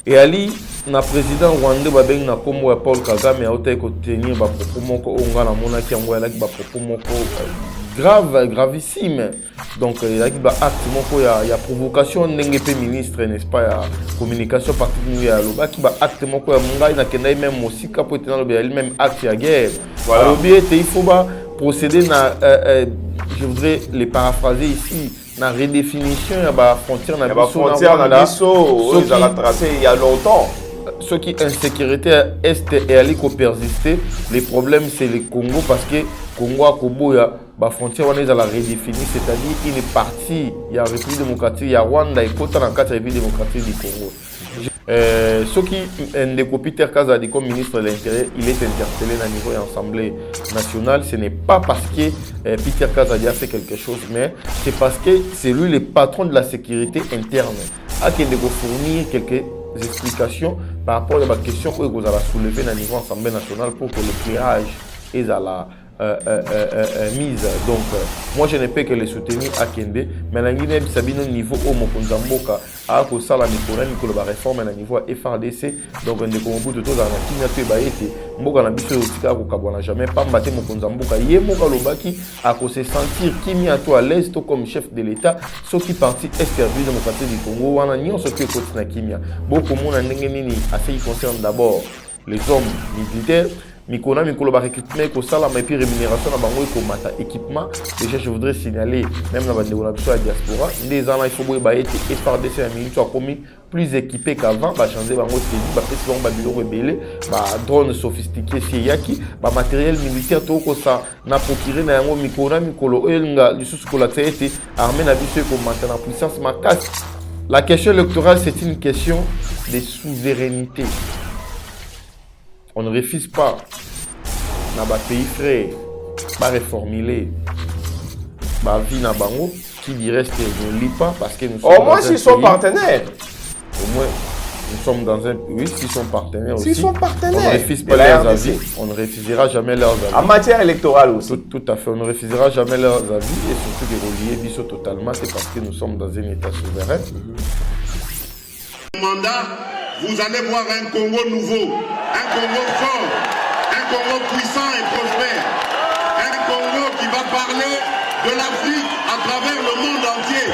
Et Ali, na président rwandais babeng na kombo ya Paul Kagame a ote ko tenir ba propos moko onga na mona ki yango ya ba propos moko grave, gravissime. Donc il y a acte moko ya provocation ndenge pe ministre n'est-ce pas ya communication particulière loba ki ba acte moko ya mungai na kenda même mosika po tenir le même acte ya guerre. Voilà. Il faut ba procéder na je voudrais les paraphraser ici. La redéfinition de la frontière na biso ils ont tracé il y a longtemps. Ce qui insécurité est et ali ko persister, les problèmes c'est le Congo parce que Congo a Koboya la frontière on est à la redéfinir, c'est-à-dire une partie il y a République démocratique, il y a Rwanda et Kota dans quatre République démocratique du Congo. Ce qui est Peter Kaza dit comme ministre de l'Intérieur, il est interpellé au niveau de l'Assemblée nationale. Ce n'est pas parce que Peter Kaza a fait quelque chose, mais c'est parce que c'est lui le patron de la sécurité interne. À qui de fournir quelques explications par rapport à la question que vous allez soulever au niveau de l'Assemblée nationale pour que l'éclairage est à la mise. Donc, moi je ne peux que les soutenir à Kende, mais la Guinée Sabine au niveau au Mokonzamboka, à Kosala Nicolas la réforme à niveau FRDC. Donc, on est comme bout de tout dans la Kina Tubaïti, Moka na biso tika ko kabwana jamais pas maté Mokonzamboka, yé Moka Lobaki à se sentir qui à toi à l'aise comme chef de l'État, ce qui parti est République démocratique du Congo, on a nion ce que côté na Kimia. Beaucoup de monde a nini à ce qui concerne d'abord les hommes militaires. Mikona Mikolo ba recrutement ko sala mais puis rémunération na bango ko mata équipement déjà je voudrais signaler même dans la diaspora des ans il faut boy ba été FRDC a mis soit commis plus équipé qu'avant ba changer bango c'est ba président ba bilo rebelle ba drone sophistiqué c'est yaki ba matériel militaire to ko ça na procurer na yango Mikona Mikolo elinga lisusu ko la été armée na biso ko mata na puissance makasi. La question électorale c'est une question de souveraineté. On ne refuse pas dans les pays frères, pas réformuler, la vie na bango qui dirait que ne lit pas parce que nous sommes. Au moins s'ils sont partenaires. Au moins nous sommes dans un pays, s'ils sont partenaires aussi. S'ils sont partenaires. On ne refuse pas leurs avis. On ne refusera jamais leurs avis. En matière électorale aussi. Tout à fait. On ne refusera jamais leurs avis et surtout de relier Bisso totalement, c'est parce que nous sommes dans un État souverain. Mandat. Vous allez voir un Congo nouveau, un Congo fort, un Congo puissant et prospère, un Congo qui va parler de l'Afrique à travers le monde entier.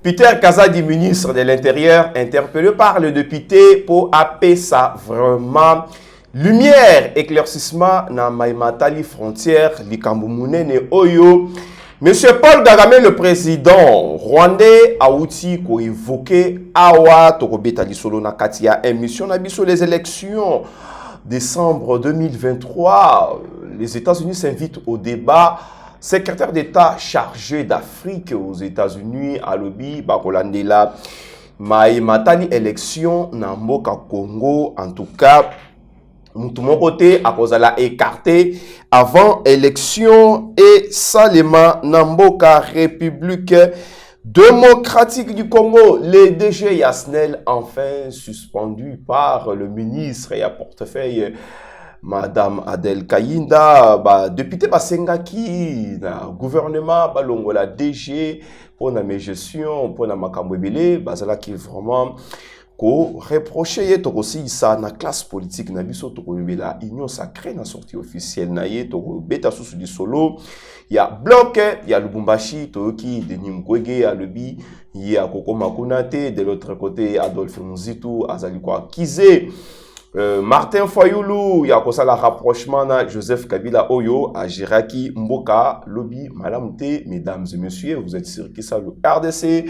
Peter Kazadi, ministre de l'Intérieur, interpellé par le député pour appeler ça vraiment lumière, éclaircissement dans Maïmatali frontière, Likamboumoune Oyo. Monsieur Paul Kagame, le président rwandais, a outil qu'on évoqué Awa Tokobeta Lisolo Nakatia, émission sur les élections décembre 2023. Les États-Unis s'invitent au débat. Secrétaire d'État chargé d'Afrique aux États-Unis, à Lobi, Bakolandela, Matani élection, Namboka Congo, en tout cas, de mon côté, à cause de la écarté avant élection et Salema, Namboka République démocratique du Congo, les DG Yasnel, enfin suspendu par le ministre et à portefeuille. Madame Adel Kayinda, député Basengaki, gouvernement, la DG, pour la gestion, pour la Makambwebele, basala qui vraiment ko reproché to aussi ça na classe politique na biso to la union sacrée na sortie officielle na ye to beta sous du solo il y a bloc il y a Lubumbashi to qui Denis Mukwege à Lobi il y a Koko Makunate de l'autre côté Adolphe Muzitu azali kwa Kizé. Martin Fayoulou, il y a comme ça le rapprochement de Joseph Kabila Oyo à Jiraki Mboka, Lobby, Malamte, mesdames et messieurs, vous êtes sur Kissa le RDC.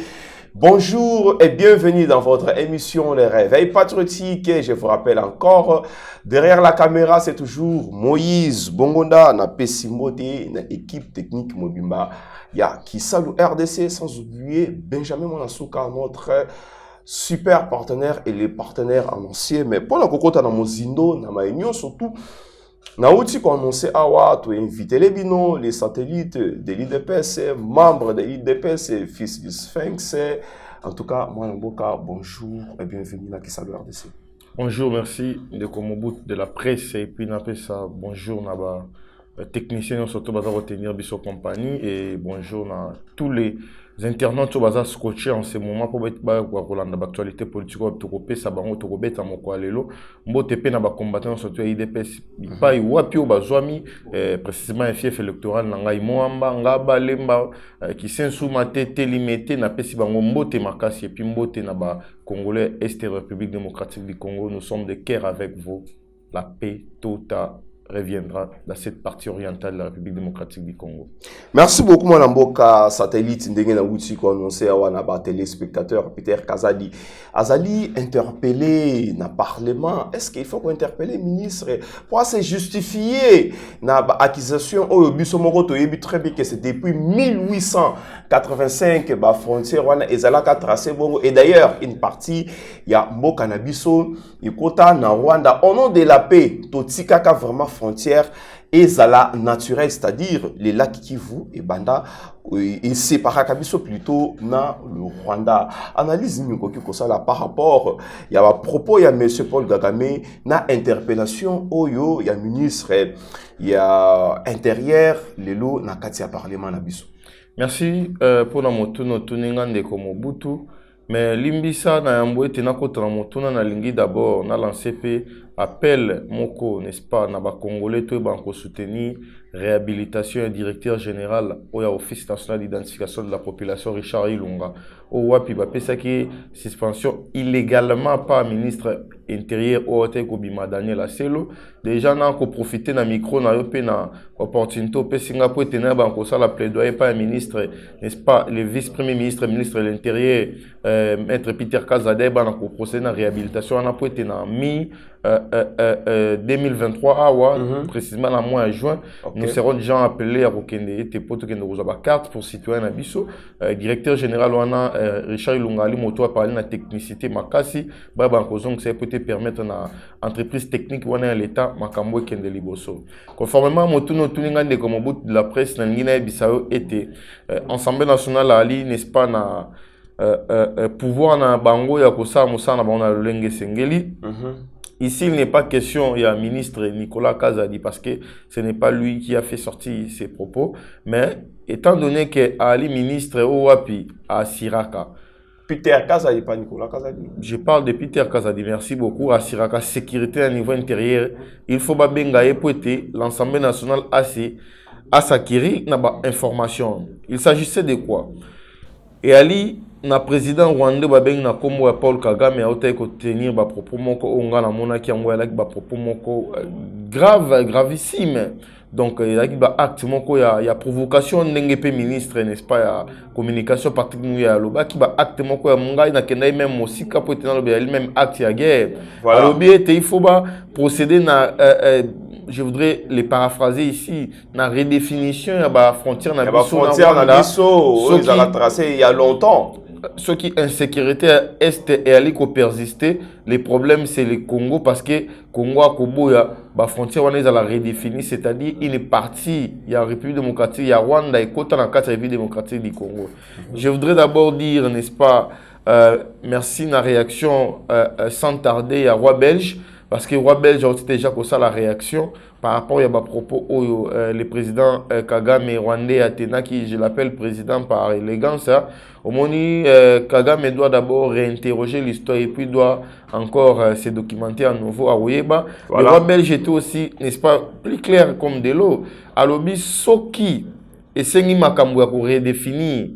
Bonjour et bienvenue dans votre émission Les Réveils Patriotiques. Je vous rappelle encore, derrière la caméra, c'est toujours Moïse Bongonda, na Pesimote, na équipe technique Mobimba. Il y a Kissa le RDC, sans oublier Benjamin Monasouka, notre super partenaire et les partenaires annoncés. Mais pour la cocotte dans Mozindo, dans ma union, surtout, Nauti qu'on annonçait Awa, tu invité les binos, les satellites de l'IDPS, membres de l'IDPS, fils du Sphinx. En tout cas, moi, Namboka, bonjour et bienvenue à Kisalo RDC. Bonjour, merci de Komobout de la presse et puis n'appelle ça bonjour Naba techniciens surtout baza retenir biso compagnie et bonjour à tous les internautes qui baza scotché en ce moment pour être ba Rolanda actualité politique to kopé ça bango to kobeta moko alelo mbote pe na ba combattant surtout IDPS pa wapi o bazwami précisément un fief électoral na ngai moamba ngaba lemba qui sensu matete limité na pesi bango mbote makasi et puis mbote na ba Congolais Est République démocratique du Congo, nous sommes de cœur avec vous. La paix totale reviendra dans cette partie orientale de la République démocratique du Congo. Merci beaucoup, mon Amboka satellite Ndenge na Wuti qu'on annonçait à Wanaba téléspectateur Peter Kazali. Azali interpellé dans le Parlement. Est-ce qu'il faut qu'on interpelle le ministre pour se justifier na accusation au Bissomoro Toyebi très bien que c'est depuis 1885 la frontière wana ezalaka tracé bongo et d'ailleurs une partie il y a Mboka na biso ikota na Rwanda au nom de la paix totikaka vraiment frontière ezala naturelle, c'est-à-dire les lacs Kivu et Banda et séparaka biso plutôt na le Rwanda. Analyse n'ikoki kosala par rapport il y a propos il y a monsieur Paul Kagame na interpellation oyo il y a ministre il y a intérieur lelo na kati ya parlement na biso. Merci pour la motuno tuningande comme Mobutu. Mais limbisa na yambo ete na kota na motuna na lingi d'abord na lancé pe appel moko n'est-ce pas na ba congolais to banko soutenir réhabilitation et directeur général au office national d'identification de la population Richard Ilunga au wapi ba pesa ki suspension illégalement par ministre intérieur au hôtel Kobima Daniel Aselo déjà na ko profiter na micro na yo pe na opportunité pe Singapour tenir banko ça la plaidoyer par un ministre n'est-ce pas le vice-premier ministre de l'intérieur maître Peter Kazade ba na ko procéder à réhabilitation na po na mi 2023 awa précisément la mois de juin nous serons déjà appelés à Rokende te poto kende rozaba carte pour citoyen na biso directeur général wana Richard Ilungali moto a parlé na technicité makasi ba banko zong ça peut te permettre na entreprise technique wana l'état makambo kende liboso conformément motuno tuninga de comme bout de la presse na ngina bisao était Assemblée nationale ali n'est-ce pas na pouvoir na bango ya kosa musana bana lolenge sengeli. Ici, il n'est pas question, il y a un ministre Nicolas Kazadi, parce que ce n'est pas lui qui a fait sortir ses propos, mais étant donné que Ali ministre Ouapi à Siraka. Peter Kazadi, pas Nicolas Kazadi. Je parle de Peter Kazadi, merci beaucoup. À Siraka, sécurité à niveau intérieur, il faut pas bengaye pour l'Assemblée nationale à s'acquérir information. Il s'agissait de quoi? Et Ali, na président rwandais babeng na kombo ya Paul Kagame a ota ko tenir ba propos moko onga na mona ki yango ya ba propos moko gravissime donc il y a ba acte moko ya provocation ndenge pe ministre n'est-ce pas ya communication particulière ya loba ki ba acte moko ya mungai na kenda même mosika po tenir loba même acte ya guerre voilà il faut ba procéder na je voudrais les paraphraser ici na redéfinition ya ba frontière na biso ils ont tracé il y a longtemps. Ce qui insécurité est et aliko persister, les problèmes c'est le Congo parce que Congo a Koboya, la frontière on est à la redéfinir, c'est-à-dire il est parti, il y a République démocratique, il y a Rwanda et Kota dans 4 Républiques démocratiques du Congo. Je voudrais d'abord dire, n'est-ce pas, merci na réaction sans tarder à Roi Belge. Parce que Roi Belge a aussi déjà pour ça la réaction par rapport à propos où le président Kagame rwandais Athéna, qui je l'appelle président par élégance, au moni Kagame doit d'abord réinterroger l'histoire et puis doit encore se documenter à nouveau à Oyeba. Voilà. Le Roi Belge était aussi, n'est-ce pas, plus clair comme de l'eau. À l'obis, Soki et Sengi Makambo pour redéfinir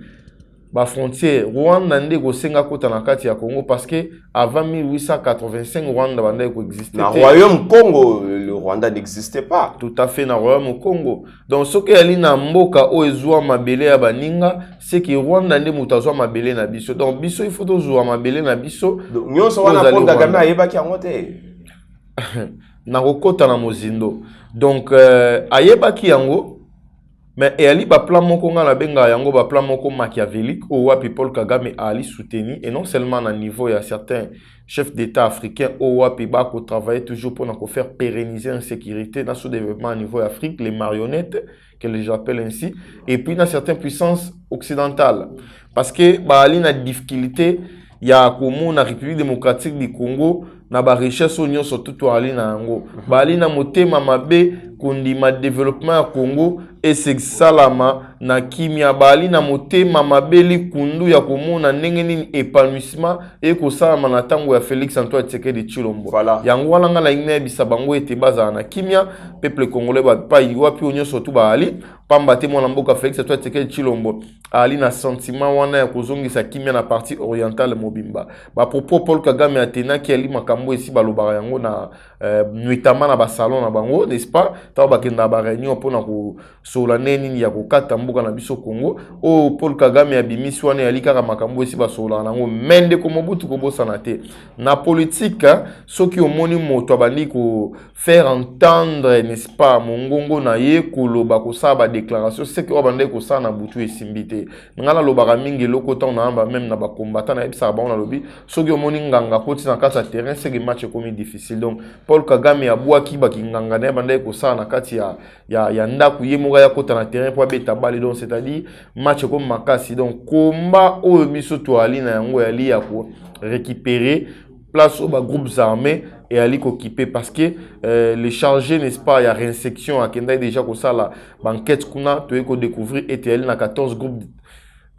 la frontière Rwanda ndé ko senga kota na kati ya Congo parce que avant 1885 Rwanda banda ko existait. Na royaume Congo le Rwanda n'existait pas. Tout à fait na royaume Congo. Donc ce que ali na mboka o ezwa mabele ya baninga c'est que Rwanda ndé mutazwa mabele na biso. Donc biso il faut tozwa mabele na biso. Nyonso wana Paul Kagame ayeba ki yango te. Na kokota na mozindo. Donc ayeba ki yango Mais et ali ba plan moko nga la benga yango ba plan moko machiavélique au wapi Paul Kagame ali soutenu et non seulement à niveau il y a certains chefs d'État africains au wapi ba ko travailler toujours pour faire pérenniser la sécurité dans ce développement à niveau Afrique les marionnettes que j'appelle ainsi et puis dans certaines puissances occidentales parce que ba ali na difficulté il y a comme la République démocratique du Congo na ba richesse onyo surtout ali na yango ba ali na motema mabe kondima développement ya Congo et c'est salama na kimia bali na motema mabeli kundu ya komona ndenge nini épanouissement et ko salama na tango ya Félix Antoine Tshisekedi Tshilombo voilà. yango wana nga la ine bisabango ete baza na kimia peuple congolais ba pa iwapi onyo surtout ba ali pamba te mwana mboka Félix Antoine Tshisekedi Tshilombo ali na sentiment wana ya kozongisa kimia na partie orientale mobimba ba propos Paul Kagame atena ki ali makambo esi balobara yango na notamment na ba salon na bango n'est-ce pas ta ba kenda ba réunion pona ko solane nini ya kokata mboka na biso Congo o Paul Kagame abimisi wana ya likaka makambo esi ba solana nango mende ko Mobutu ko bosana te na politique soki omoni moto abandi ko faire entendre n'est-ce pas mongongo na ye koloba ko sa ba déclaration c'est que obande ko sa na butu esimbite ngala lobaka mingi lokota na amba même na ba combattant na ebisa ba on lobi soki omoni nganga koti na kasa terrain c'est que match comme difficile donc Paul Kagame abwaki ba kinganga na bande ko sa na kati ya ndaku ye moga ya kota na terrain pour beta balle donc c'est-à-dire match comme makasi donc combat o biso to ali na yango ya li ya ko récupérer place au groupes armés et ali occupé parce que les chargés n'est-ce pas il y a réinsection à Kenda déjà comme ça la banquette kuna to eko découvrir était na 14 groupes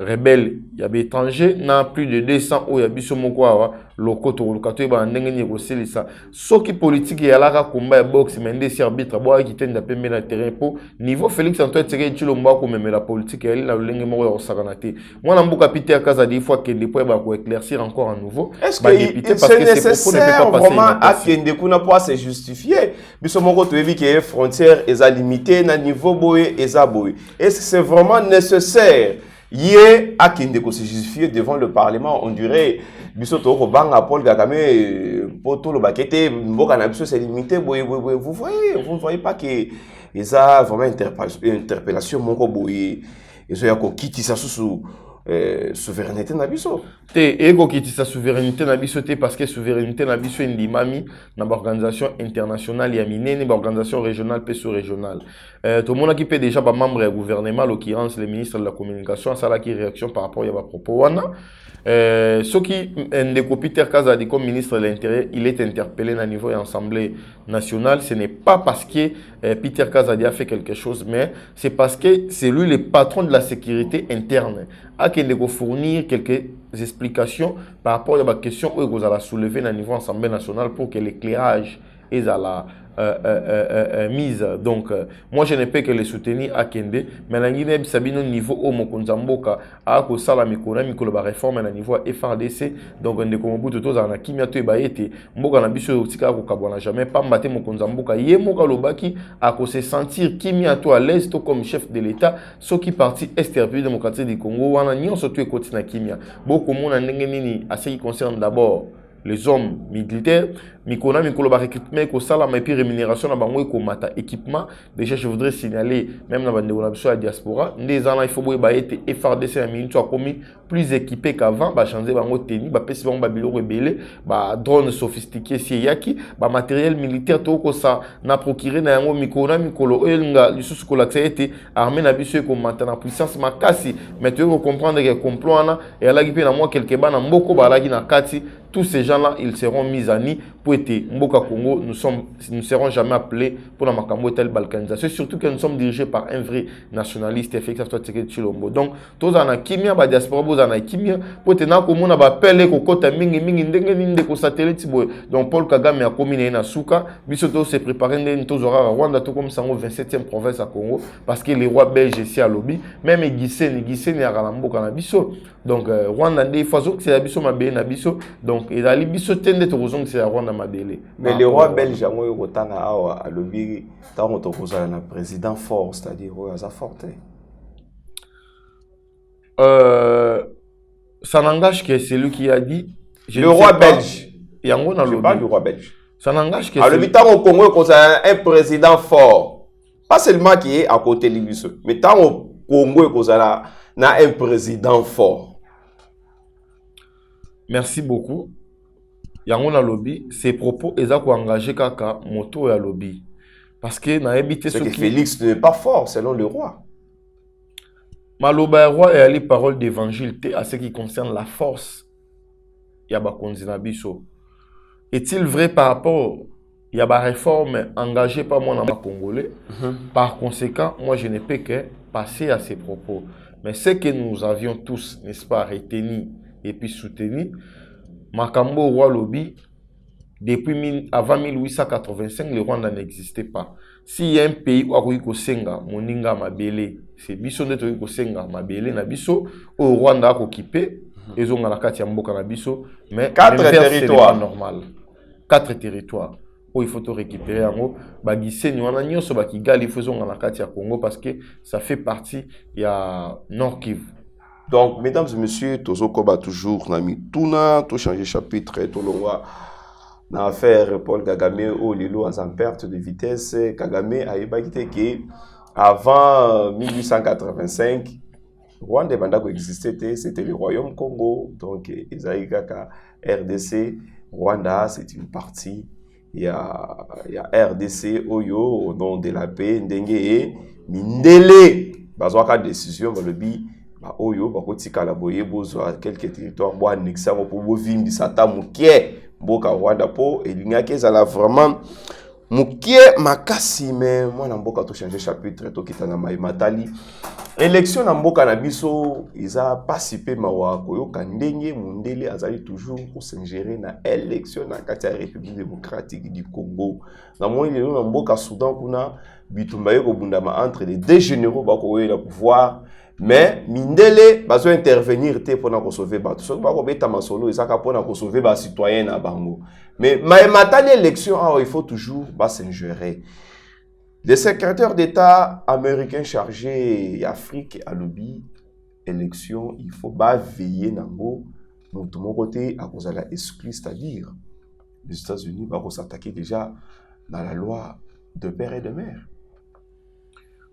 rebelles il y a des étrangers na plus de 200 au ya biso moko awa lokoto lokato ba ndenge ni koselisa soki politique ya la combat ya boxe mende si arbitre boa ki tenda pembe na terrain po niveau Félix Antoine Tshisekedi Tshilombo ko memela politique ya la lenge moko ya osakana te mwana mbuka pité ya kaza des fois que des fois ba ko éclaircir encore à nouveau est-ce que c'est nécessaire vraiment à kende kuna pour se justifier biso moko to ebi que frontière eza limitée na niveau boye eza boye est-ce que c'est vraiment nécessaire hier à kende ko se justifier devant le parlement on dirait biso to ko banga Paul Kagame poto lo bakete mboka na biso c'est limité boye vous ne voyez pas que eza vraiment interpellation moko boye ezo ya ko kitisa susu souveraineté na biso te ego kitisa souveraineté na biso te parce que souveraineté na biso ndimami na organisation internationale ya minene ba organisation régionale pe sous-régionale tout le monde qui peut déjà ba membre du gouvernement l'occurrence le ministre de la communication ça là qui réaction par rapport à ba propos wana ce qui ndeko Peter Kazadi comme ministre de l'Intérieur il est interpellé à niveau de l'Assemblée nationale ce n'est pas parce que Peter Kazadi a fait quelque chose mais c'est parce que c'est lui le patron de la sécurité interne à qui de fournir quelques explications par rapport à la question où vous allez soulever à niveau de l'Assemblée nationale pour que l'éclairage est à la mise. Donc, moi, je ne peux que les soutenir à Kende. Mais la Guinée, Sabino niveau au Mokonzamboka, à Kosala Mikona, Mikoloba réforme à niveau FRDC. Donc, on est comme au bout de tout, on a Kimia Toebaete, Mboka Nabiso, Tika Kokabwana, jamais pas maté Mokonzamboka, Yemoka Lobaki, à se sentir Kimia to à l'aise, comme chef de l'État, ce qui parti Est République démocratique du Congo, on a ni on se tue côté na Kimia. Beaucoup de monde a n'engeni à ce qui concerne d'abord les hommes militaires, Mikona, Mikolo, recrutement, Kosalama, et puis rémunération, mata équipement. Déjà, je voudrais signaler, même dans la diaspora, les ans, il faut être FRDC, un minute, soit commis plus équipé qu'avant, changer, tennis, pessi, babilo, rebelle, drone sophistiqué, yaki, matériel militaire, tout ça, n'a procuré, n'a un Mikona, Mikolo, Elnga, du sous-colax, a été armé, n'a bisu, comme maintenant, puissance, ma cassi, mais tu veux comprendre que complot, et à la guipé, n'a moi, quelque part, n'a moko, balagi, n'a kati, tous ces gens-là, ils seront mis à nu pour être Mboka Congo. Nous ne serons jamais appelés pour la Makambo telle balkanisation. Surtout que nous sommes dirigés par un vrai nationaliste, Félix Antoine Tshisekedi Tshilombo. Donc, tous en a kimia, ba diaspora, vous en a kimia, pour être na komo na ba pele kokota mingi mingi ndenge ninde ko satellite boy. Donc Paul Kagame a commis na suka, bisoto se préparer ndenge tous aura Rwanda tout comme ça au 27e province à Congo parce que les rois belges ici à lobby, même Guissé à Mboka na biso. Donc Rwanda ndé façon que c'est la biso mabé na biso. Donc et la biso tende to kozong c'est Rwanda mabélé. Mais les rois belges ont eu autant à lobby tant on un président fort, c'est-à-dire à forte. Ça n'engage que c'est lui qui a dit. Le roi belge. Il y a un pas le roi belge. Ça n'engage que c'est lui. À au Congo, qu'on a un président fort. Pas seulement qui est à côté de lui, mais tant au Congo et Kozala, na un président fort. Merci beaucoup. Yango na lobby, ces propos ils ont engagé kaka moto ya lobby parce que na habité ce que Félix n'est pas fort selon le roi. Maloba roi et ali parole d'évangile à ce qui concerne la force ya ba konzina biso. Est-il vrai par rapport il y a des réformes engagées par moi dans ma Congolais. Par conséquent, moi je ne peux que passer à ces propos. Mais ce que nous avions tous, n'est-ce pas, retenu et puis soutenu, Makambo roi lobby, depuis avant 1885, le Rwanda n'existait pas. S'il y a un pays où il Senga, Moninga Mabele, c'est Biso de Senga Mabele, Nabiso, au Rwanda a occupé, ils ont la carte Mboka Nabiso, mais 4 territoires. Normal. 4 territoires. Où il faut tout récupérer en haut. Bagissé, nous en avons ce Bakigali, il faut en la carte Congo parce que ça fait partie, il y a Nord Kivu. Donc, mesdames et messieurs, Tozo Koba toujours, Nami Tuna, tout changer chapitre, tout le roi. Dans l'affaire Paul Kagame au Lilo en perte de vitesse, Kagame a évacué que avant 1885, Rwanda Bandako existait, c'était le Royaume Congo. Donc, Isaïe Kaka, RDC, Rwanda, c'est une partie. Il y a RDC, Oyo, au nom de la paix, Ndenge et Mindele. Bazouaka décision, le bi, Oyo, Bakotika la boye, Bozo, quelques territoires, Boa Nexa, Bobo Vimbi, Sata, Mouké, Boka Rwanda, Po, et l'Ignaké, ça l'a vraiment. Mouké, Makasi, mais moi, Namboka, tout changé chapitre, tout qui t'a Matali. Élection Namboka Nabiso, ils ont participé, Mawa, Koyo, Kandenge, Mundele, Azali, toujours pour s'ingérer dans l'élection dans la République démocratique du Congo. Dans mon île, Namboka, Soudan, Kuna, Bitumbaye, Kobundama, entre les deux généraux, Bakoye, le pouvoir. Mais Mindele va intervenir pour sauver bateau. Ce pas comme Tamasolo, ils pour sauver les citoyens à Bango. Mais maintenant l'élection, il faut toujours s'ingérer. Le secrétaire d'État américain chargé d'Afrique à lobby élection, il faut veiller nango. De mon côté, à cause de la exclue, c'est-à-dire les États-Unis vont s'attaquer déjà dans la loi de père et de mère.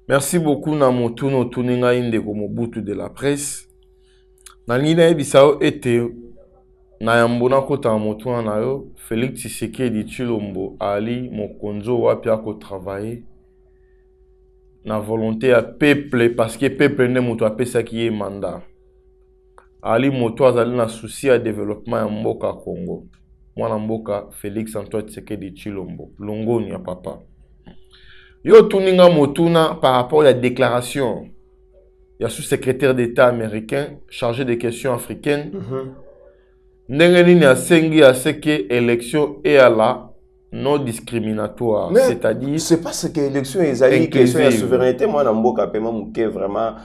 Merci beaucoup Namotuno Tuninga Inde Mobutu de la presse. Nalina Ebisao était Nayambona Kota Motuna Nayo, Félix Tshisekedi Tshilombo Ali Mokonzo Wapia ko travailler na volonté à peuple parce que peuple ne moto apé ça qui est mandat. Ali moto azali na souci à développement ya mboka Congo. Mwana mboka Félix Antoine Tshisekedi Tshilombo. Longo ni ya papa. Yo tuninga motuna par rapport à la déclaration. Il y a sous-secrétaire d'État américain chargé des questions africaines. N'engeni a sengi à ce que élection est à la non discriminatoire. C'est-à-dire. C'est pas ce que l'élection est à question de souveraineté. Moi, Namboka Pema Mouké vraiment.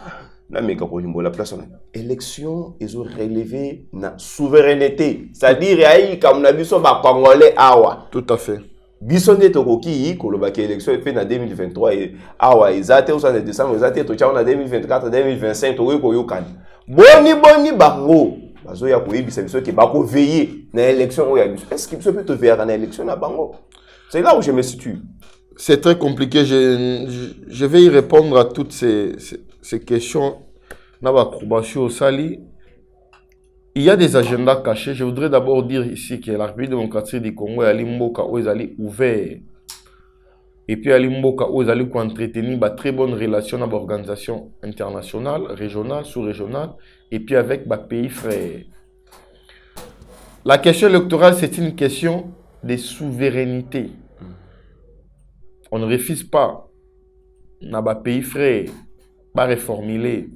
La place élection, ils ont relevé la souveraineté. C'est-à-dire, il y a comme la biso ba Congolais awa. Tout à fait. Bisonde tokoki kolobaki élection fait en 2023 et awa izate au 5 décembre izate to en 2024 2025 to ko yokani boni bango bazo ya koyebisa biso ke bako veiller na élection oya biso. Est-ce que biso peut te veiller na élection na bango? C'est là où je me situe. C'est très compliqué. Je vais y répondre à toutes ces questions. Au Sali. Il y a des agendas cachés. Je voudrais d'abord dire ici que la République démocratique du Congo est à Limboka où ils allaient ouvert. Et puis à Limboka où ils allaient entretenir de très bonnes relations avec l'organisation internationale, régionale, sous-régionale, et puis avec les pays frères. La question électorale, c'est une question de souveraineté. On ne refuse pas dans les pays frères de réformuler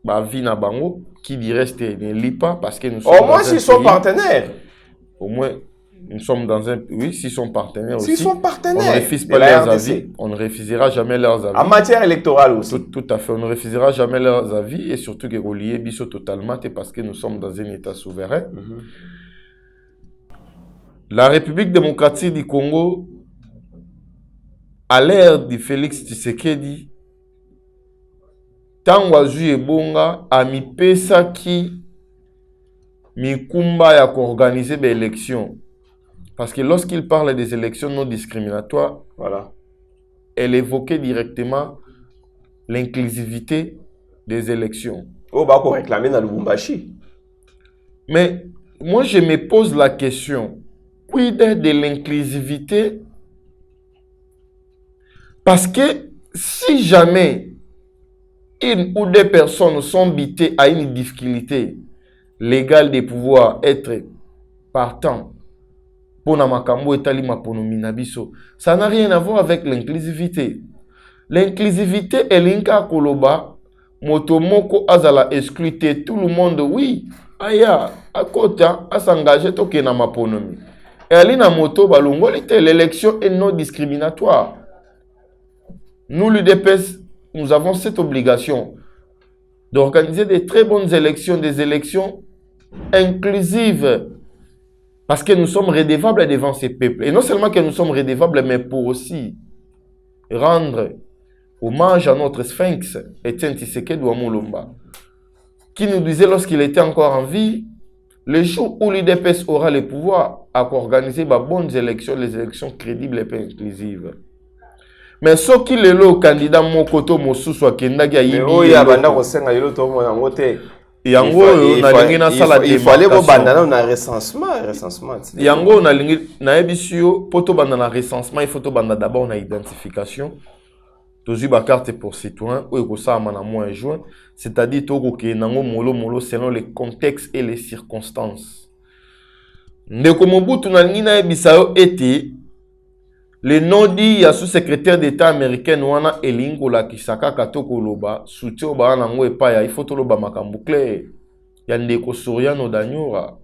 la vie na bango. Qui dirait que ne lit pas parce que nous sommes. Au moins s'ils sont partenaires. Au moins, nous sommes dans un. Oui, s'ils sont partenaires aussi. S'ils sont partenaires. On ne refuse pas leurs avis. On ne refusera jamais leurs avis. En matière électorale aussi. Tout à fait. On ne refusera jamais leurs avis et surtout que relier Bisso totalement parce que nous sommes dans un État souverain. La République démocratique du Congo, à l'ère de Félix Tshisekedi, Tango azui ebonga amipesa ki mikumba ya organiser des élections. Parce que lorsqu'il parle des élections non discriminatoires, voilà. elle évoquait directement l'inclusivité des élections. Oh, bah, pour réclamer dans Lubumbashi. Mais moi, je me pose la question, quid de l'inclusivité? Parce que si jamais une ou deux personnes sont bitées à une difficulté légale de pouvoir être partant pour na makambo etali maponomi na biso, ça n'a rien à voir avec l'inclusivité. L'inclusivité est l'inka koloba motomoko azala excluté tout le monde, oui. Aya à côté à s'engager toke na maponomi. Et ali na moto balongoli te, l'élection est non discriminatoire. Nous l'UDPS, nous avons cette obligation d'organiser des très bonnes élections, des élections inclusives. Parce que nous sommes redevables devant ces peuples. Et non seulement que nous sommes redevables, mais pour aussi rendre hommage à notre sphinx, Etienne Tshisekedi Wamulumba, qui nous disait lorsqu'il était encore en vie, le jour où l'UDPS aura le pouvoir à organiser de bonnes élections, les élections crédibles et inclusives. Mais ce qui est le candidat Mokoto Mosu soit Kendagi a il fallait que bandana na recensement. Yango na lingi na ebisio poto banda na recensement, il faut to banda d'abord na identification. Tozu ba carte pour citoyen ou ko ça na mois juin, c'est-à-dire to ko ke nango molo selon les contextes et les circonstances. Ndeko Mobutu na lingi na ebisao ete le nom dit ya sous-secrétaire d'État américain wana elingo la kisaka katoko loba soutien ba nango epa il faut to loba makambu clair ya ndeko Soriano Danyura.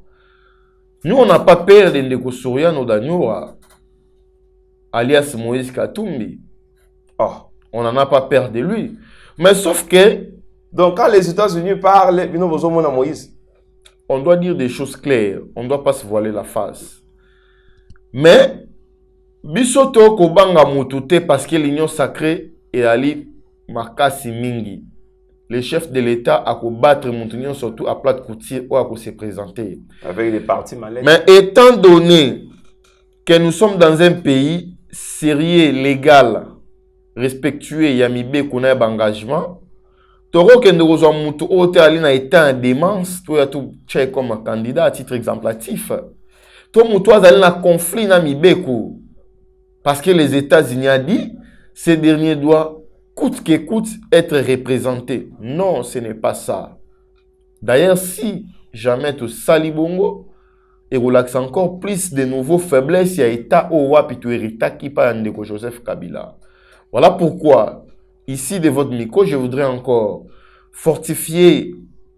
Nous on n'a pas peur de ndeko Soriano Danyura alias Moïse Katumbi. Oh, on n'en a pas peur de lui. Mais sauf que donc quand les États-Unis parlent, bino bozomona Moïse, on doit dire des choses claires, on ne doit pas se voiler la face. Mais bisoto kobanga mutute parce que l'union sacrée est ali makasi mingi. Le chef de l'État a combattre Montunion surtout à plate coutier ou à se présenter. Avec des partis malais. Mais étant donné que nous sommes dans un pays sérieux, légal, respectueux, yamibe qu'on a un engagement, toro que nous avons moutou ote alina état en démence, toi ya tout tchè comme candidat à titre exemplatif. Toi moutou azalina conflit na mibeko. Parce que les États-Unis ont dit, ces derniers doivent, coûte que coûte, être représentés. Non, ce n'est pas ça. D'ailleurs, si jamais tu salibongo, et relaxe encore plus de nouveaux faiblesses, il y a État au wapitu Erita qui parle de Joseph Kabila. Voilà pourquoi, ici de votre micro, je voudrais encore fortifier,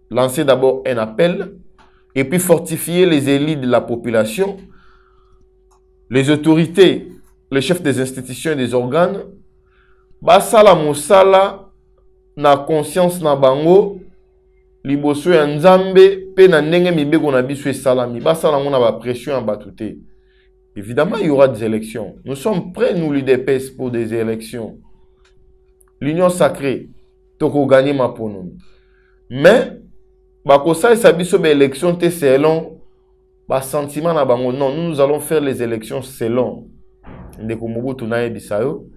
lancer d'abord un appel, et puis fortifier les élites de la population, les autorités, les chefs des institutions et des organes, basala mosala na conscience na bango liboso ya nzambe pe na ndenge mibeko na biso esalami basala ngona ba pression ya batute. Évidemment, il y aura des élections. Nous sommes prêts, nous l'UDPS, pour des élections. L'union sacrée, toko gagner ma pono. Mais bakosa et sabiso be élection te selon ba sentiment na bango. Non, nous allons faire les élections selon ndeko Mobutu na ebisayo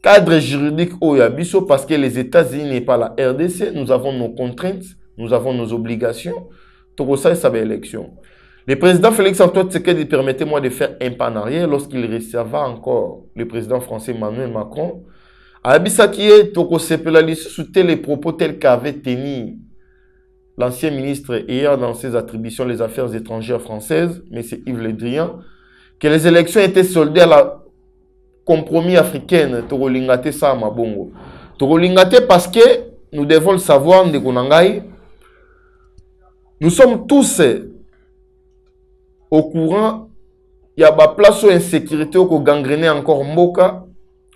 cadre juridique au yabiso, parce que les États-Unis n'est pas la RDC, nous avons nos contraintes, nous avons nos obligations. Tout ça, ça va élection. Le président Félix Antoine Tshisekedi, permettez-moi de faire un pas en arrière lorsqu'il recevait encore le président français Emmanuel Macron. Abissa qui est Toko Sepelali soutient les propos tels qu'avait tenu l'ancien ministre hier dans ses attributions les affaires étrangères françaises, M. Yves Le Drian, que les élections étaient soldées à la compromis africaine. Torolingate ça mabongo. Torolingate parce que nous devons le savoir, Ndekonangai. Nous sommes tous au courant. Il y a des places où insécurité qui gangréné encore Mboka.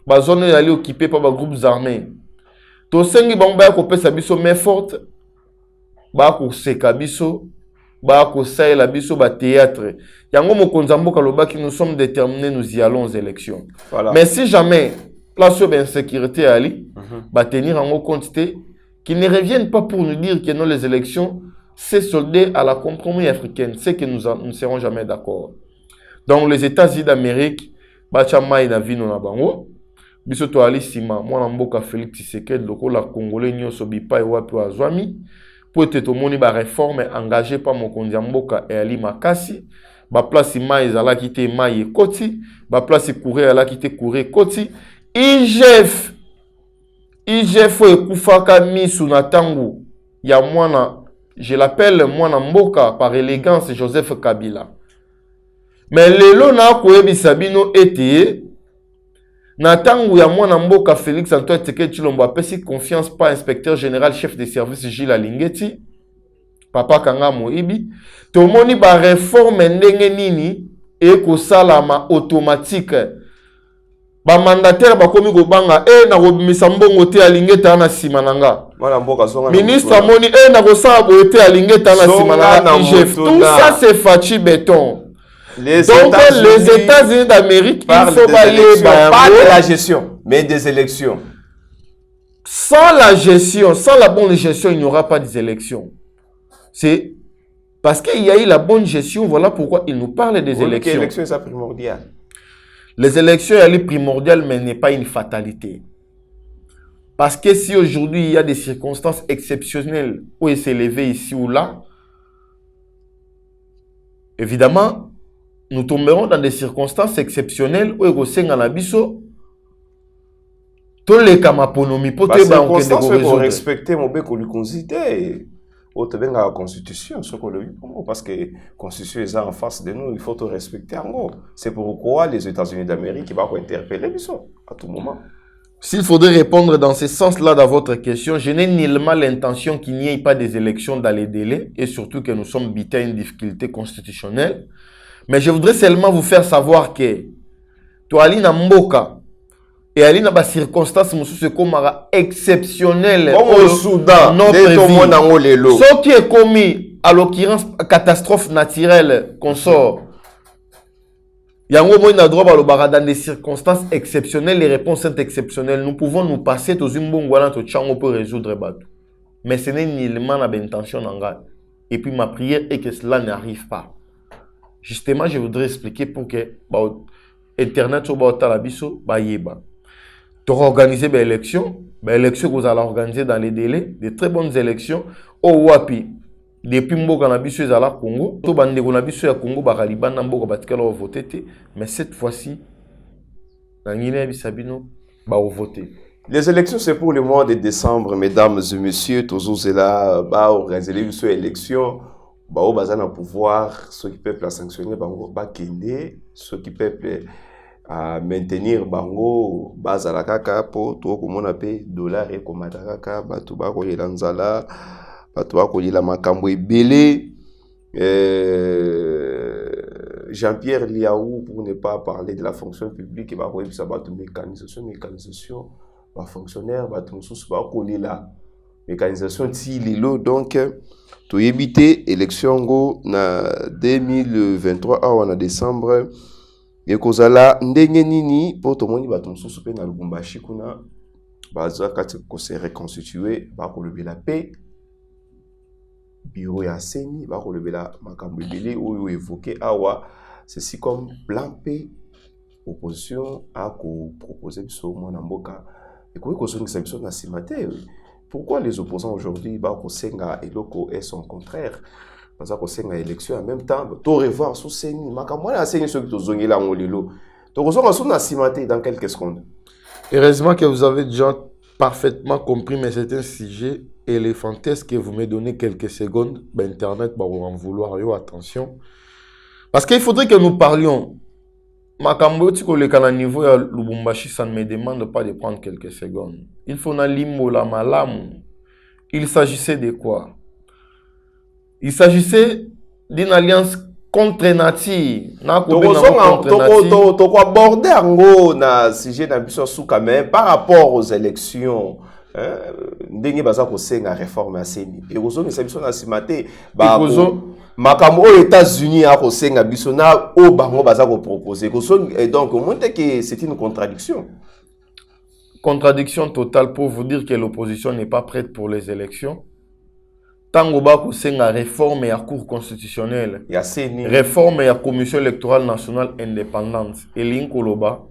Des zones qui sont occupées par des groupes armés. Tosengi bamba ko pesa biso main forte. Ba ko seka biso. Ba ko saela biso ba théâtre. Yango mokonza mboka lobaki nous sommes déterminés, nous y allons aux élections. Voilà. Mais si jamais place d'insécurité ali, ba tenir en compte qu'ils ne reviennent pas pour nous dire que non les élections c'est soldé à la compromis africaine, c'est que nous ne serons jamais d'accord. Donc les États-Unis d'Amérique ba chama ina vino na bango. biso to ali sima mwana mboka Félix Tshisekedi lokola congolais nyoso bipai wapi azwami po ete tomoni ba réforme engagé par mokonzi ya mboka ali makasi ba place mai ezalaki te mai ekoti ba place courir ezalaki te courir ekoti IGF ekufaka misu na tangu ya mwana, je l'appelle mwana mboka par élégance Joseph Kabila. Mais lelo na koyebisa bino ete na tangu ya mwana mboka Félix Antoine Tshisekedi Tshilombo apesi confiance par inspecteur général chef de service Gilles Alingeti papa Kanga Moibi tomoni ba réforme ndenge nini ekosalama automatique ba mandataire bakomi kobanga na kobimisa mbongo te Alingeta na sima nanga ministre amoni na kosala boye te Alingeta na sima nanga IGF. Tout ça c'est Fachi Béton. Donc les États-Unis d'Amérique, il faut pas de la gestion, mais des élections. Sans la gestion, sans la bonne gestion, il n'y aura pas des élections. C'est parce qu'il y a eu la bonne gestion, voilà pourquoi il nous parle des élections. Les élections, c'est primordial. Les élections, elles sont primordiales, mais ce n'est pas une fatalité. Parce que si aujourd'hui, il y a des circonstances exceptionnelles où il s'est levé ici ou là, évidemment, nous tomberons dans des circonstances exceptionnelles où il y a un abisso. Tous les camaponomies, pour les circonstances où il faut respecter mon bec ou l'unconsité. Ou la constitution, parce que la constitution est en face de nous, il faut te respecter en gros. C'est pourquoi les États-Unis d'Amérique vont interpeller à tout moment. S'il faudrait répondre dans ce sens-là dans votre question, je n'ai nullement l'intention qu'il n'y ait pas des élections dans les délais et surtout que nous sommes bités à une difficulté constitutionnelle. Mais je voudrais seulement vous faire savoir que toi, Alina Mboka, et ali na ba circonstances mususu komara exceptionnelles au Soudan notre vie. Ce qui est commis à l'occurrence catastrophe naturelle qu'on sort. Yango mo na droit balobara dans des circonstances exceptionnelles, les réponses sont exceptionnelles. Nous pouvons nous passer dans une bonne guana to tchango pour résoudre bateau. Mais ce n'est nullement la bonne intention d'enga. Et puis ma prière est que cela n'arrive pas. Justement, je voudrais expliquer pour que Internet soit ba talabiso ba yeba. Tu vas organiser des élections. Les élections que vous allez organiser dans les délais, des très bonnes élections. Au Wapi, depuis Mboka na biso ezala Congo, to bande ko na biso ya Congo ba Liban na Mboka batikala o voter, mais cette fois-ci na Guinée Bissau ba o voter. Les élections c'est pour le mois de décembre, mesdames et messieurs, tous là ba organiser les élections, ba o bazana pouvoir, ceux qui peuvent la sanctionner ba kende, ceux qui peuvent à maintenir bango bazala kaka po to komona pe dollar et komata kaka batu ba ko yelanzala batu ba ko yela makambo ebele Jean-Pierre Liaou pour ne pas parler de la fonction publique ba ko yebisa batu mécanisation ba fonctionnaire batu mususu ba ko lela mécanisation ti lilo donc to yebite élection go na 2023 en décembre. Et kozala ndenge nini po tomoni bato mosusu pe na Lubumbashi kuna bazwa kati ko se reconstituer ba ko lebela pe bureau ya seni ba ko lebela makambo ebele oyo évoqué awa ceci comme plan P opposition a ko proposer biso mona mboka et ko kozongisa biso na simate. Pourquoi les opposants aujourd'hui ba ko senga eloko et son contraire? Parce que c'est une élection en même temps, tu revoir sous Seni, makamwana Seni ceux qui te zongé là en lelo. Tu reçois son assimaté dans quelques secondes. Heureusement que vous avez déjà parfaitement compris, mais c'est un sujet éléphantesque que vous me donnez quelques secondes. Ben, Internet va en vouloir, yo, attention. Parce qu'il faudrait que nous parlions. Makambo tiko le kana niveau ya Lubumbashi, ça ne me demande pas de prendre quelques secondes. Il faut na limo la malamu. Il s'agissait de quoi? Il s'agissait d'une alliance contre nature. Tu peux aborder un sujet par rapport aux élections. Ndenge baza ko senga réforme à Seni. Et aux autres, c'est na simate ba makambo aux États-Unis a ko senga biso na o bango baza ko proposer. Et donc on montre que c'est une contradiction. Contradiction totale pour vous dire que l'opposition n'est pas prête pour les élections. Tango bako senga réforme et à cour constitutionnelle, réforme et à commission électorale nationale indépendante, et l'inkoloba,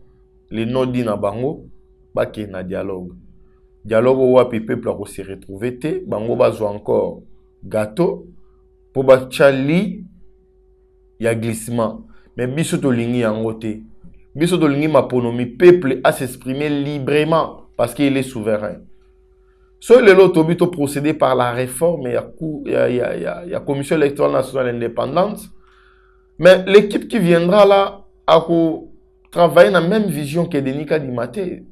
les nodi na bango, bake na dialogue. Dialogue wapi peuple a se retrouver te, bango bazo encore gâteau pour bachali ya glissement. Mais biso to lingi yango te. Biso to lingi maponomi peuple à s'exprimer librement parce qu'il est souverain. Soit le lot obito procéder par la réforme, il y a commission électorale nationale indépendante. Mais l'équipe qui viendra là a travailler dans la même vision que Denika Dimaté.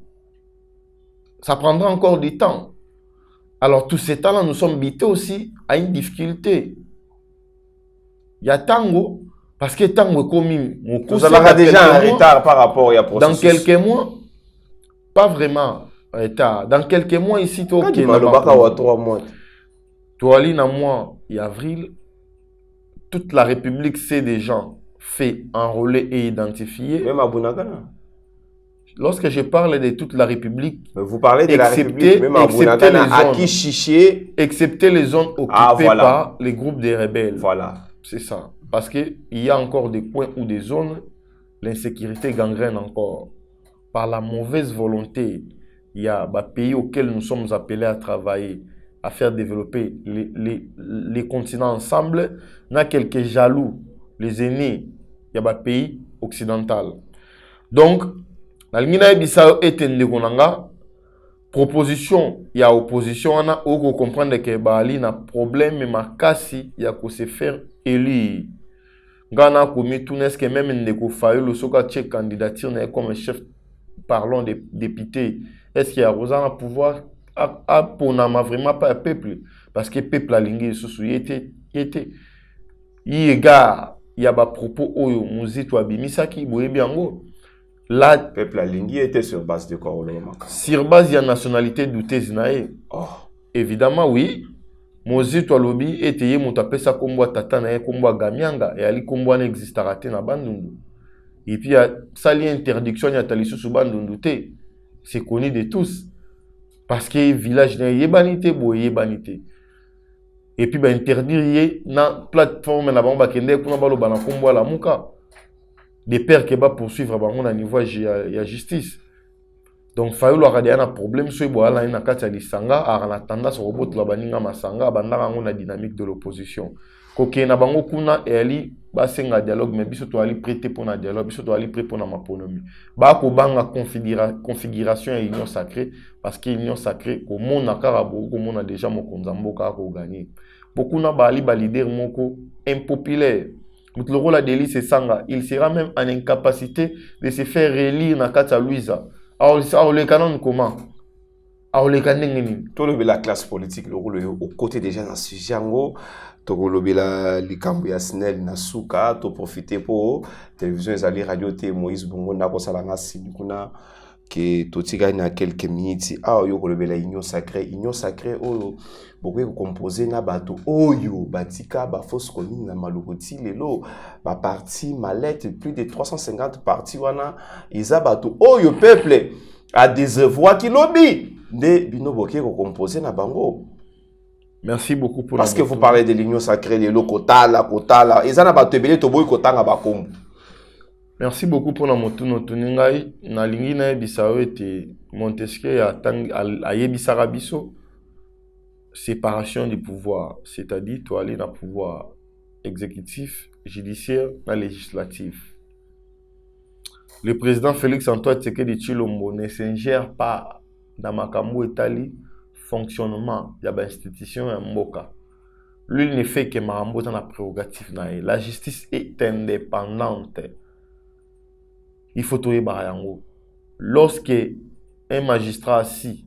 Ça prendra encore du temps. Alors, tous ces temps-là, nous sommes bités aussi à une difficulté. Il y a Tango, parce que Tango est commis. Vous avez déjà un retard par rapport à processus. Dans quelques mois, pas vraiment retard. Dans quelques mois, ici, tu as 3 mois. Toi, mois et avril, toute la République sait des gens faits, enrôlés et identifiés. Même à Bunagana. Lorsque je parle de toute la République, vous parlez de la République, même à Bunagana, à qui chicher, excepté les zones occupées par les groupes de rebelles. Voilà. C'est ça. Parce qu'il y a encore des coins ou des zones, l'insécurité gangrène encore. Par la mauvaise volonté, il y a des pays auxquels nous sommes appelés à travailler, à faire développer les continents ensemble. Il y a quelques jaloux, les aînés, il y a des pays occidentaux. Donc, la ligne Bissau est une proposition, il y a opposition, on a où comprendre que Bali a problème, mais makasi, il y a que se faire élire. Gana commis tout n'est-ce que même Ndeko Fayo, le soka tchèque candidature comme chef, parlons des députés. Est-ce qu'il y a un pouvoir pour n'avoir vraiment pas un peuple? Parce que le peuple a l'ingé sous était. Il y a des propos où nous étions abimisaki, boye biango. La peuple Lingui était sur base de quoi? Sur base de la nationalité doutée zinae. Oh. Évidemment, oui. Mozi to lobi était moutapé sa kombo tata na kombo gamianga et ali kombo n'existera te na bandundu. Et puis ça li interdiction ya talisu su bandundu te. C'est connu de tous. Parce que village na yebanité boye yebanité. Et puis ba interdire na plateforme na bamba kende kuna balo bana kombo la muka. Des pères qui vont poursuivre à niveau de la justice. Donc, il faut avoir un problème. Si vous avez un cas de sanga, en attendant, ce robot la baninga masanga, bandara la dynamique de l'opposition. Koké na bango kuna et ali basenga dialogue, mais biso to ali prêter pour un dialogue, biso to ali prêter pour ma ponomi. Ba ko banga configuration et union sacrée, parce que union sacrée, comme on a carabo, comme on a déjà mon konzamboka ko gagner. Beaucoup na bali leader moko impopulaire. Le rôle de l'Élie, c'est Sanga. Il sera même en incapacité de se faire relire dans Kata Louisa. Alors, le canon comment? Alors, le canon tout le la classe politique, le rôle au côté des gens dans ce jango, tout le la likambu ya snel na suka, to profiter pour télévision ezali radio te Moïse Bongo na ko salanga sinikuna que tout tiga na quelques minutes yo ko la union sacrée oyo beaucoup composé na bato oyo batika ba fausse commune na malukoti lelo ba parti mallette plus de 350 partis wana isa bato oyo peuple a des voix qui lobby de bino boké ko composé na bango. Merci beaucoup pour parce que vous parlez de l'union sacrée lelo kotala isa na bato ebele to boy kotanga ba kombo. Merci beaucoup pour la motuno tuningai na lingi na Bissau et Montesquieu a yebisara biso séparation du pouvoir, c'est-à-dire toi aller dans le pouvoir exécutif, judiciaire, et législatif. Le président Félix Antoine Tshisekedi Tshilombo ne s'ingère pas dans makambo etali fonctionnement de l'institution et mboka. Lui il ne fait que makambo dans la prérogative nae. La justice est indépendante. Il faut trouver Barayango. Lorsque un magistrat assis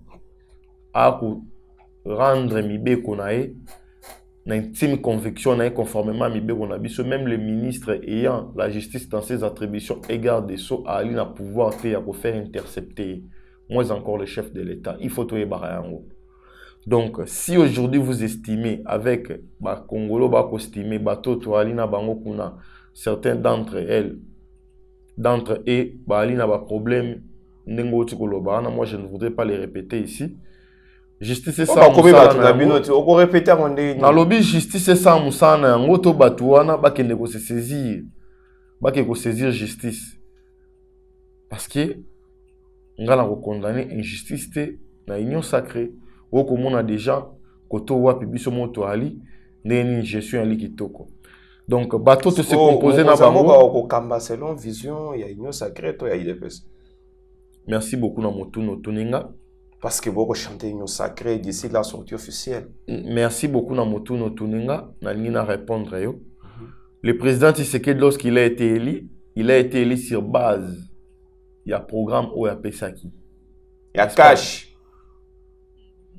a rendre Mibé Konae, l'intime conviction conformément à Mibé Konabiso, même le ministre ayant la justice dans ses attributions égard des sceaux à aller à pouvoir faire intercepter, moins encore le chef de l'État. Il faut trouver Barayango. Donc, si aujourd'hui vous estimez avec Congolo, estimé Bato, Toalina, Bango Kuna, certains d'entre eux, Bali n'a pas problème. Moi, je ne voudrais pas les répéter ici. Justice c'est ça. On répéter en na lobby justice c'est ça musana ngoto batuana bakende ko se saisir. Bake ko saisir justice. Parce que nga na condamner injustice te na union sacrée o ko mona déjà koto wapi biso moto ali ndeni gestion ali kitoko. Donc bateau te se composer na bango ko kamba selon vision ya union sacrée to ya IDPS. Merci beaucoup na motuno toninga parce que beaucoup chanter union sacrée d'ici la sortie officielle. Merci beaucoup na motuno toninga na nina répondre yo. Le président Tshisekedi lorsqu'il a été élu, il a été élu sur base il y a programme ou ya pesaki. Il y a cash.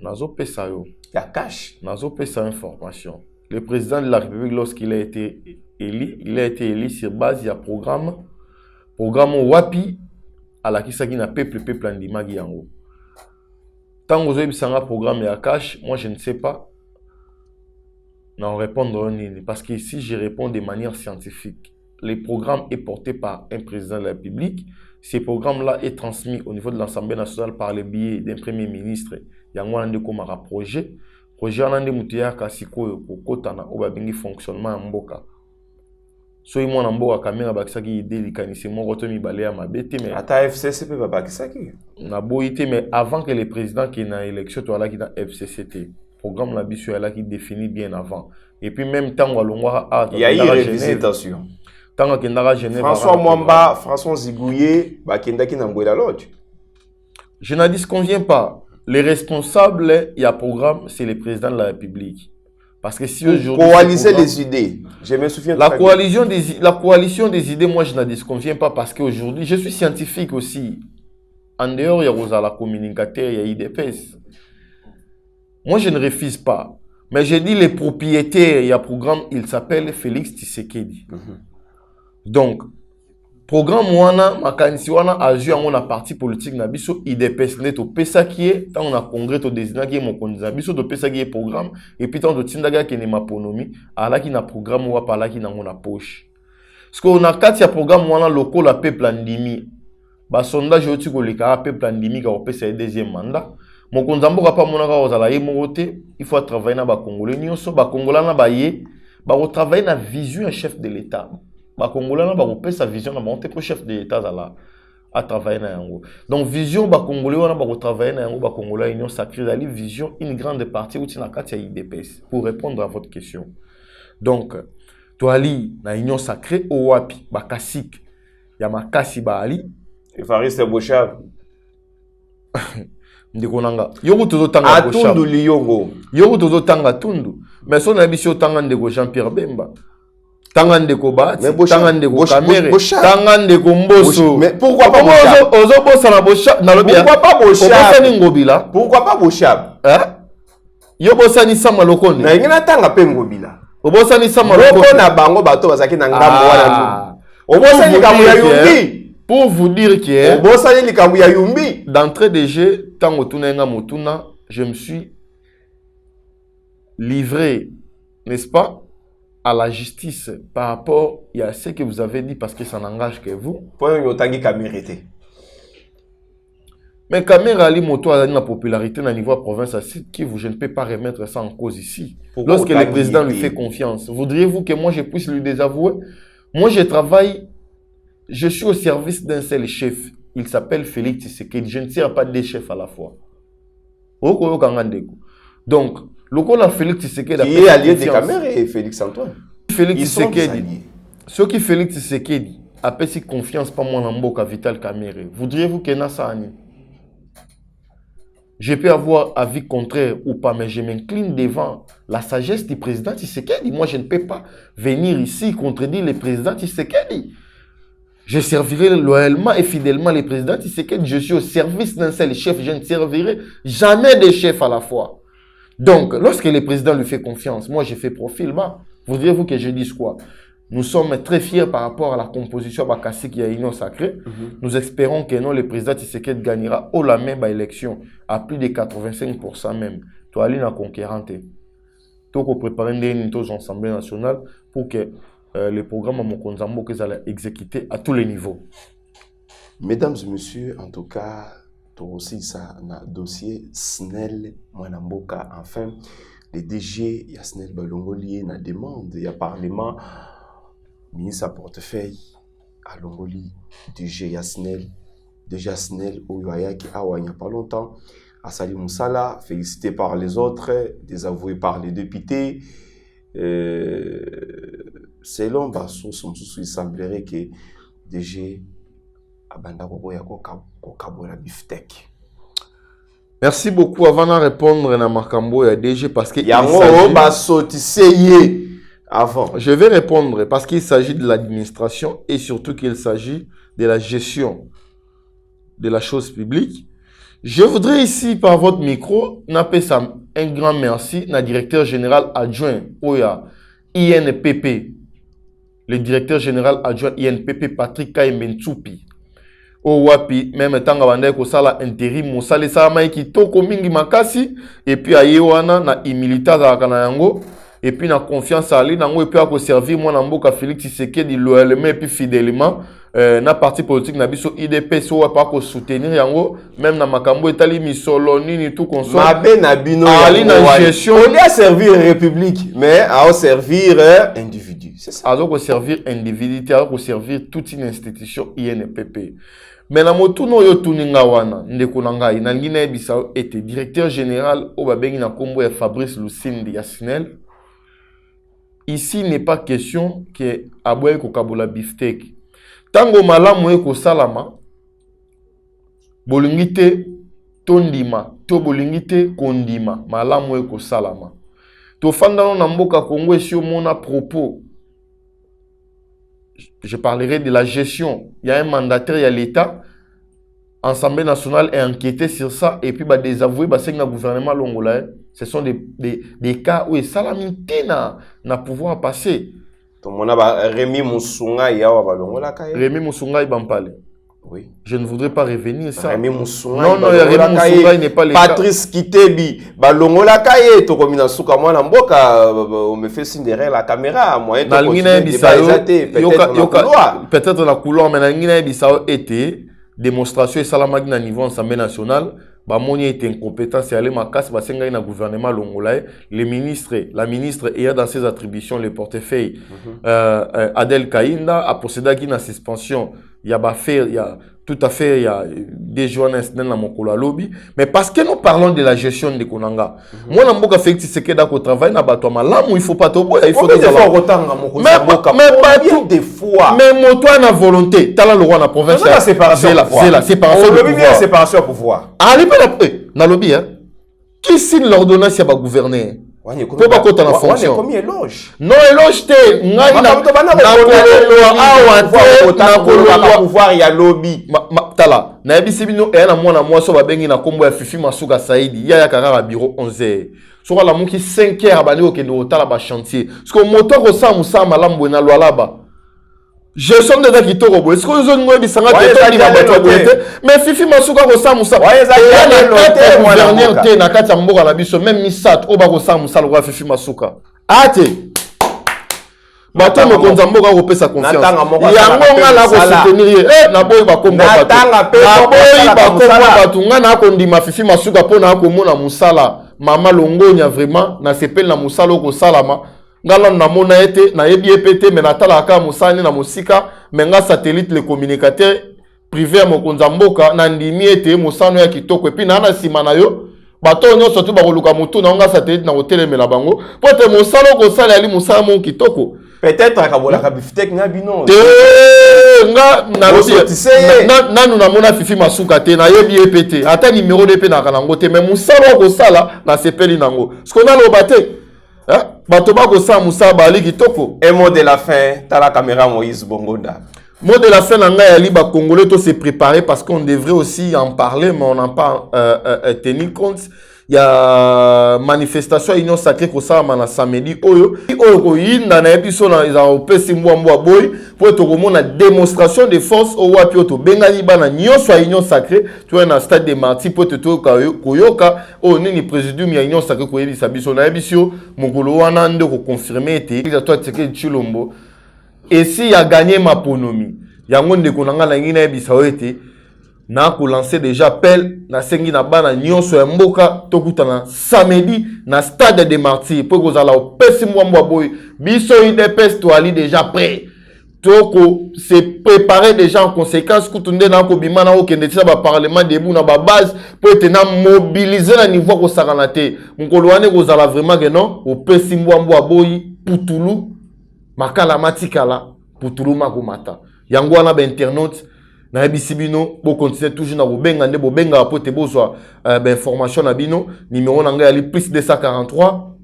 Nazo pesa yo. Il y a cash. Nazo pesa information. Le président de la République lorsqu'il a été élu, il a été élu sur base il y a programme wapi à la kisaki na peuple andimagi yango. Tant que vous avez un programme ya cash, moi je ne sais pas. Non, répondre parce que ici je réponds de manière scientifique. Le programme est porté par un président de la République. Ce programme-là est transmis au niveau de l'Assemblée nationale par le biais d'un premier ministre. Yango ande komara projet. Projet ande mutia kasiko kokotana obabingi fonctionnement mboka. So imona mboka kamera bakisaki idée likanisi moko to mibale ya mabete mais ata FCCP ba bakisaki. Na boité mais avant que le président qui na élection to ala ki na FCCT. Programme la biso ala qui définit bien avant. Et puis même temps walongwa il y a eu révisitation. François Mwamba, François Zigouye, Bakendaki Nambouela Lodge. Je n'en disconviens pas. Les responsables, il y a programme, c'est le président de la République. Parce que si aujourd'hui... Coaliser les idées. Je me souviens la coalition des idées, moi je n'en disconviens pas parce qu'aujourd'hui, je suis scientifique aussi. En dehors, il y a la communicateur, il y a IDPS. Moi je ne refuse pas. Mais j'ai dit les propriétaires, il y a programme, il s'appelle Félix Tshisekedi. Donc, programme wana makanisi wana azu yango na parti politique na biso IDPS ne to pesa qui est tant on a congrès to désigner qui mon konza biso to pesa qui est programme et puis tant to tindaga qui ne maponomi ala qui na programme wa pala qui na ngona poche. Parce qu'on a kati ya programme wana local la peuple andimi ba sondage oti ko lika peuple andimi ka opesa deuxième mandat. Mon konza mboka pa monaka ozala ye mokote il faut travailler na ba congolais nyonso ba congolais na ba ye ba travailler na vision un chef de l'état. Les Congolais ont sa vision pour chef de l'État à travailler na yango. Donc vision ba Congolais on travailler na yango ba Congolais union sacrée la vision une grande partie où na kati ya IDPS pour répondre à votre question. Donc toali na union sacrée o wapi ba kasik ya makasi ba ali Evariste Bochab ndeko nanga yoko tozo tanga Bochab atundu liyongo yoko tozo tanga tundu mais son ambition tanga ndeko Jean-Pierre Bemba Tangande ko Bati, tangande ko Kamere, tangande ko Mboso. Mais pourquoi pas Bochab? Ozo bossa na Bochab, na lobi. Pourquoi pas Bochab? Ngobila. Pourquoi pas Bochab? Hein? Yo bossa ni sama lokoni. Na ngina tanga pe Ngobila. Obossa ni sama lokoni. Loko na bango bato bazaki na ngambo wana. Obossa ni likambo ya Yumbi. Pour vous dire que obossa ni likambo ya Yumbi. D'entrée de jeu, tango tunenga mutuna, je me suis livré, n'est-ce pas? À la justice par rapport à ce que vous avez dit parce que ça n'engage que vous. Mais Kamera Ali Moto a une popularité au niveau de la province à Sud-Kivu, je ne peux pas remettre ça en cause ici. Pourquoi lorsque le président lui fait confiance, voudriez-vous que moi je puisse lui désavouer? Moi je travaille, je suis au service d'un seul chef. Il s'appelle Félix Tshisekedi. Je ne sers pas deux chefs à la fois. Donc, le coup Félix Tshisekedi qui est allié de Kamera et Félix Antoine. Félix Tshisekedi. Ce qui Félix Tshisekedi a fait confiance par mon amboka Vital Kamera. Voudriez-vous que Nassani? Je peux avoir avis contraire ou pas, mais je m'incline devant la sagesse du président Tshisekedi. Moi, je ne peux pas venir ici contredire le président Tshisekedi. Je servirai loyalement et fidèlement le président Tshisekedi. Je suis au service d'un seul chef. Je ne servirai jamais de chef à la fois. Donc, lorsque le président lui fait confiance, moi je fais profil bas. Voudriez-vous que je dise quoi? Nous sommes très fiers par rapport à la composition Bakassi qui a union sacrée. Nous espérons que non, le président Tshisekedi gagnera au la même élection à plus de 85% même. Toi, aller en conquérante. Toi, qu'on prépare une assemblée nationale pour que le programme à Mokonzambo qu'ils allaient exécuter à tous les niveaux. Mesdames et messieurs, en tout cas, aussi ça na dossier SNEL Mwanamboka. Enfin, les DG, il y a SNEL Balongoli, na demande, il y a Parlement, ministre à portefeuille à Longoli, DG, il y a SNEL, déjà Snell Oyayaki Awa il n'y a pas longtemps, Assali Moussala, félicité par les autres, désavoué par les députés. Selon Basso, il semblerait que DG Abanda Koboyako Kabola Biftec. Merci beaucoup. Avant de répondre à Makambo et à DG parce que avant. Je vais répondre parce qu'il s'agit de l'administration et surtout qu'il s'agit de la gestion de la chose publique. Je voudrais ici, par votre micro, n'appeler ça un grand merci à directeur général adjoint Oya INPP, le directeur général adjoint INPP Patrick Kaimbentsoupi. O wapi même tanga bande ko sala intérim mosale sama ki toko mingi makasi et puis ayewana na humilité za kana yango et puis na confiance ali nango et puis ako servir moi na mboka Félix Tshisekedi loyalement et puis fidèlement na parti politique na biso IDP so wa pas ko soutenir yango même na makambo etali misolo nini tout console mabe na bino ali na gestion on a servir république mais à servir individu c'est ça azoko servir individu azoko servir toute une institution INPP. Mais na motuno yo tuninga wana ndeko na ngai na ngina ebisa était directeur général au babengi na kombo ya Fabrice Lusindi ya Snell. Ici n'est pas question que aboye ko kabola biftec. Tango malamu e ko salama bolingite tondima to bolingite kondima malamu e ko salama. To fanda na mboka Congo esi mona propos. Je parlerai de la gestion. Il y a un mandataire, il y a l'État. L'Assemblée nationale est enquêtée sur ça. Et puis, désavouer, c'est le gouvernement longolais. Ce sont des cas où ça n'a pouvoir passer. Rémi Moussounga, il y a Rémi Moussounga, il va en parler. Oui. Je ne voudrais pas revenir ça. Rémi Moussounga, non, Rémi Moussounga, il n'est pas le Patrice Kitebi, Balongola Kaye, Tokomina Souka, moi, Namboka, on me fait signe derrière la caméra, moyen de continuer peut-être la couleur, mais Nangina Bissau était démonstration et salamagna niveau Assemblée nationale. Bamoni était incompétent, c'est aller ma casse, basenga na gouvernement longolais. La ministre ayant dans ses attributions le portefeuille Adel Kainda a procédé à une suspension. Il y a tout à fait, il y a des journalistes dans mon lobby. Mais parce que nous parlons de la gestion de Konanga, moi, je suis fait que je travaille dans le là, il ne faut pas te boire. Il faut des fois. Mais moi, toi, na volonté, tu as le roi dans la province. C'est la séparation au pouvoir. Allez, dans le lobby, qui signe l'ordonnance à gouverner? Pour pas qu'on la fonction. Comme éloge. Non, éloge te. Ngai na pouvoir ya lobby. Tala. Na ebisi bino na mwana mwaso babengi na kombo ya Fifi Masuka Saidi. Ya kaka bureau 11h. Soka la muki 5h abandi okende otala ba chantier. Parce que moteur ko sa musa malambo na lwalaba. Gestion de ta kitoko boy. Est-ce que zo ngwe bisanga te na bato boyete? Mais Fifi Masuka ko sa musa. Na kati mboka na biso même misat o ba ko sa musa lo Fifi Masuka. Ate. Bato mo konza mboka ko pesa confiance. Yango ngala ko soutenir na boy ba komba bato. Na boy ba komba bato ngana ko ndima Fifi Masuka pona ko mona musala. Mama Longonya vraiment na sepel na musala ko salama. Ngala na mona ete na yebi epete mais na tala ka musani na musika mais nga satellite le communicateur privé mo konza mboka na ndimi ete musano ya kitoko et puis na sima na yo bato nyonso tu ba koluka mutu na nga satellite na hotelemela bango pote musalo ko sala ali musala mo kitoko peut-être akabola ka biftec na bino nga na nanu na mona Fifi Masuka te na yebi epete ata numéro de pe na kanango te mais musalo ko sala na sepeli nango ce qu'on a lo baté un mot de la fin, t'as la caméra Moïse Bongonda. Mot de la fin, les Congolais tous se préparer parce qu'on devrait aussi en parler, mais on n'a pas tenu compte. Il y a manifestation union sacrée ko ça na samedi oyo ko yinda na épisode na za opesi mbwa boy pour to komona démonstration de force au wapi to bengali bana nyonso union sacrée tu es na stade de Marty pour te to koyoka o nini présidium ya union sacrée ko yebisa biso na biso mongolo wana ndo ko confirmer ete toi tseke Chilombo et si a gagné ma ponomi yango ndeko nanga na ngina yebisa ete na ko lancer déjà appel na sengi na bana nyonso ya mboka tokutana samedi na stade de Martyrs pour kozala opesi mbwa boy biso IDPS to ali déjà prêt toko se préparer déjà en conséquence kutunde na ko bima na okende tisa ba parlement debout na ba base pour être na mobiliser na niveau ko sakana te mukolo wane ko zala vraiment que non o pesi mbwa boyi putulu makala matikala putulu makomata yango wana ba internaute na bisibino bo continuer toujours na bobenga nde bobenga po te bozwa ba information na bino numéro na ngai ali plus 243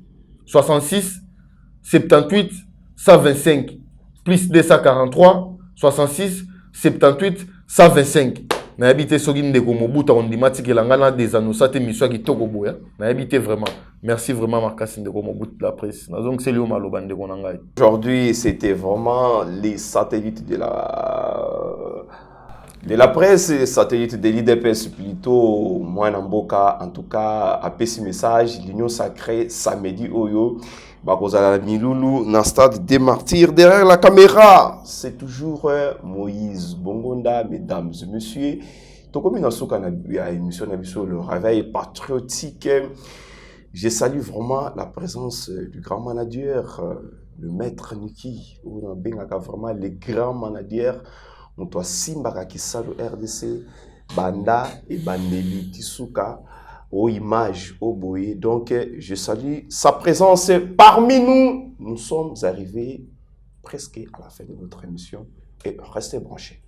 66 78 125 plus 243 66 78 125. Na habité soki ndeko mobuta ondimati kelanga na des annonces te mission kitoko boya. Na habité vraiment. Merci vraiment Marcas ndeko mobuta la presse. Na donc c'est lui maloba ndeko na ngai. Aujourd'hui, c'était vraiment les satellites de la presse, les satellites de l'IDPS plutôt, moi Namboka, en tout cas, à ce message, l'Union sacrée, samedi Oyo, Bakozala Miloulou, dans le stade des martyrs, derrière la caméra, c'est toujours Moïse Bongonda, mesdames et messieurs. Donc, comme dans ce émission, le réveil patriotique, je salue vraiment la présence du grand manager, le maître Niki, ou vraiment le grand manager. On doit Simba Kisalo RDC, Banda et Bandeli Tisuka, aux images, au boye. Donc, je salue sa présence parmi nous. Nous sommes arrivés presque à la fin de notre émission et restez branchés.